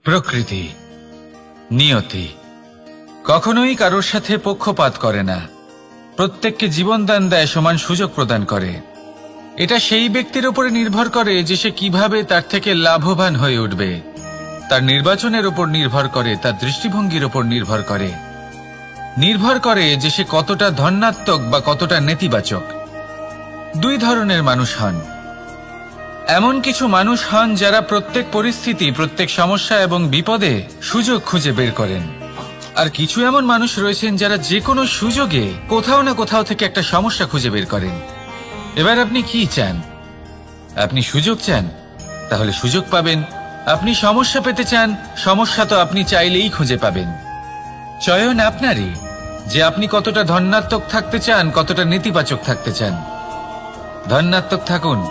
প্রকৃতি, নিয়তি কখনোই কারোর সাথে পক্ষপাত করে না। প্রত্যেককে জীবনদান দেয়, সমান সুযোগ প্রদান করে। এটা সেই ব্যক্তির উপরে নির্ভর করে যে সে কিভাবে তার থেকে লাভবান হয়ে উঠবে। তার নির্বাচনের উপর নির্ভর করে, তার দৃষ্টিভঙ্গির উপর নির্ভর করে যে সে কতটা ধনাত্মক বা কতটা নেতিবাচক। দুই ধরনের মানুষ হন। এমন কিছু মানুষ হন যারা প্রত্যেক পরিস্থিতি, প্রত্যেক সমস্যা এবং বিপদে সুযোগ খুঁজে বের করেন। আর কিছু এমন মানুষ রয়েছেন যারা যে কোনো সুযোগে কোথাও না কোথাও থেকে একটা সমস্যা খুঁজে বের করেন। এবার আপনি কি চান? আপনি সুযোগ চান, তাহলে সুযোগ পাবেন। আপনি সমস্যা পেতে চান, সমস্যা তো আপনি চাইলেই খুঁজে পাবেন। চয়ন আপনারই, যে আপনি কতটা ধনাত্মক থাকতে চান, কতটা নেতিবাচক থাকতে চান। ধনাত্মক থাকুন,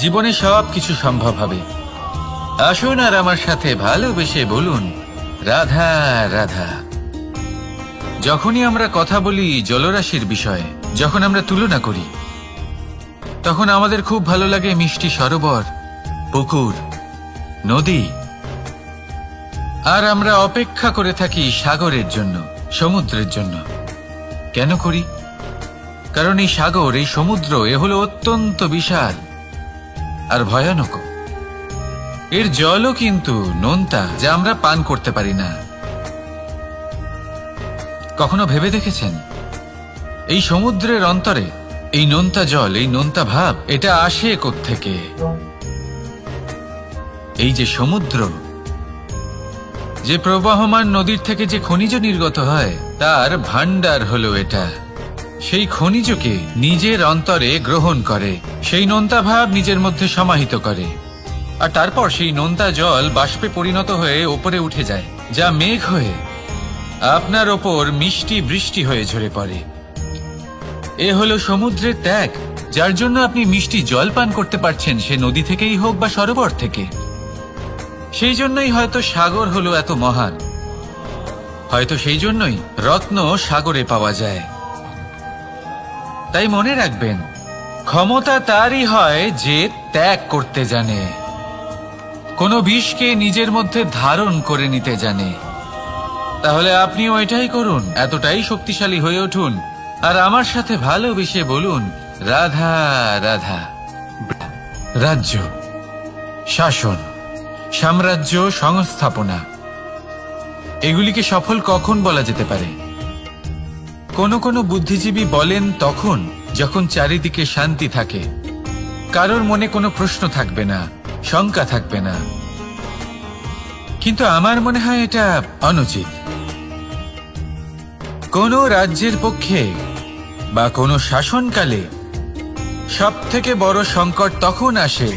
জীবনে সব কিছু সম্ভব হবে। আসুন আর আমার সাথে ভালোবেসে বলুন, রাধা রাধা। যখনই আমরা কথা বলি জলরাশির বিষয়ে, যখন আমরা তুলনা করি, তখন আমাদের খুব ভালো লাগে মিষ্টি সরোবর, পুকুর, নদী। আর আমরা অপেক্ষা করে থাকি সাগরের জন্য, সমুদ্রের জন্য। কেন করি? কারণ এই সাগর, এই সমুদ্র, এ হলো অত্যন্ত বিশাল আর ভয়ানক। এর জলও কিন্তু নোনতা, যা আমরা পান করতে পারি না। কখনো ভেবে দেখেছেন এই সমুদ্রের অন্তরে এই নোনতা জল, এই নোনতা ভাব, এটা আসে কোত্থেকে? এই যে সমুদ্র, যে প্রবাহমান নদীর থেকে যে খনিজ নির্গত হয়, তার ভান্ডার হলো এটা। সেই খনিজকে নিজের অন্তরে গ্রহণ করে, সেই নোনতা ভাব নিজের মধ্যে সমাহিত করে, আর তারপর সেই নোনতা জল বাষ্পে পরিণত হয়ে ওপরে উঠে যায়, যা মেঘ হয়ে আপনার ওপর মিষ্টি বৃষ্টি হয়ে ঝরে পড়ে। এ হলো সমুদ্রের ত্যাগ, যার জন্য আপনি মিষ্টি জল পান করতে পারছেন, সে নদী থেকেই হোক বা সরোবর থেকে। সেই জন্যই হয়তো সাগর হলো এত মহান। হয়তো সেই জন্যই রত্ন সাগরে পাওয়া যায়। তাই মনে রাখবেন, ক্ষমতা তারই হয় যে ত্যাগ করতে জানে, কোনো বিষকে নিজের মধ্যে ধারণ করে নিতে জানে। তাহলে আপনিও এটাই করুন, এতটাই শক্তিশালী হয়ে উঠুন, আর আমার সাথে ভালোবেসে বলুন, রাধা রাধা। রাজ্য, শাসন, সাম্রাজ্য, সংস্থাপনা, এগুলিকে সফল কখন বলা যেতে পারে? কোনো বুদ্ধিজীবী বলেন তখন, যখন চারিদিকে শান্তি থাকে, কারোর মনে কোনো প্রশ্ন থাকবে না, শঙ্কা থাকবে না। কিন্তু আমার মনে হয় এটা অনুচিত। কোনো রাজ্যের পক্ষে বা কোনো শাসনকালে সব থেকে বড় সংকট তখন আসে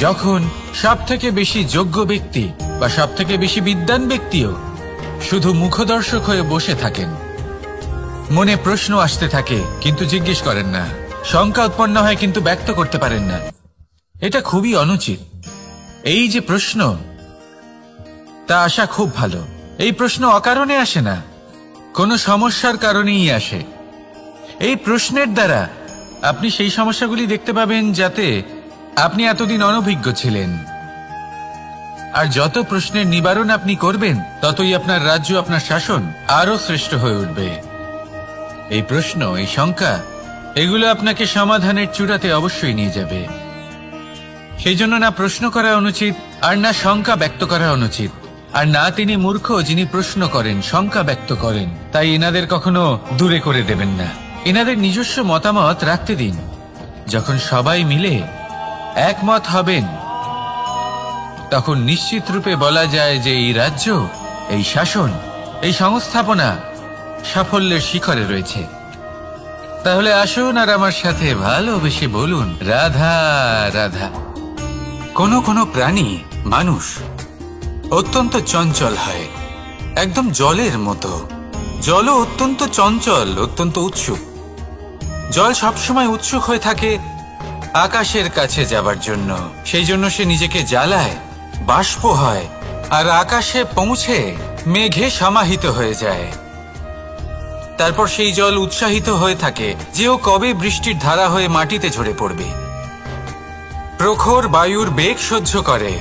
যখন সব থেকে বেশি যোগ্য ব্যক্তি বা সব থেকে বেশি বিদ্বান ব্যক্তিও শুধু মুখদর্শক হয়ে বসে থাকেন। মনে প্রশ্ন আসতে থাকে কিন্তু জিজ্ঞেস করেন না, শঙ্কা উৎপন্ন হয় কিন্তু ব্যক্ত করতে পারেন না। এটা খুবই অনুচিত। এই যে প্রশ্ন, তা আসা খুব ভালো। এই প্রশ্ন অকারণে আসে না, কোনো সমস্যার কারণেই আসে। এই প্রশ্নের দ্বারা আপনি সেই সমস্যাগুলি দেখতে পাবেন যাতে আপনি এতদিন অনভিজ্ঞ ছিলেন। আর যত প্রশ্নের নিবারণ আপনি করবেন, ততই আপনার রাজ্য, আপনার শাসন আরো শ্রেষ্ঠ হয়ে উঠবে। এই প্রশ্ন, এই শঙ্কা, এগুলো আপনাকে সমাধানের চূড়াতে অবশ্যই নিয়ে যাবে। সেই জন্য না প্রশ্ন করা অনুচিত, আর না শঙ্কা ব্যক্ত করা অনুচিত। আর না তিনি মূর্খ যিনি প্রশ্ন করেন, শঙ্কা ব্যক্ত করেন। তাই এনাদের কখনো দূরে করে দেবেন না, এনাদের নিজস্ব মতামত রাখতে দিন। যখন সবাই মিলে একমত হবেন, তখন নিশ্চিত রূপে বলা যায় যে এই রাজ্য, এই শাসন, এই সংস্থাপনা সাফল্যের শিখরে রয়েছে। তাহলে আসুন আর আমার সাথে ভালোবেসে বলুন, রাধা রাধা। কোনো প্রাণী, মানুষ অত্যন্ত চঞ্চল হয়, একদম জলের মতো। জলও অত্যন্ত চঞ্চল, অত্যন্ত উৎসুক। জল সবসময় উৎসুক হয়ে থাকে আকাশের কাছে যাবার জন্য। সেই জন্য সে নিজেকে জ্বালায়, বাষ্প হয়, আর আকাশে পৌঁছে মেঘে সমাহিত হয়ে যায়। তারপর সেই জল উৎসাহিত হয়ে থাকে যে ও কবে বৃষ্টির ধারা হয়ে মাটিতে ঝরে পড়বে। প্রখর বায়ুর বেগ সহ্য করে।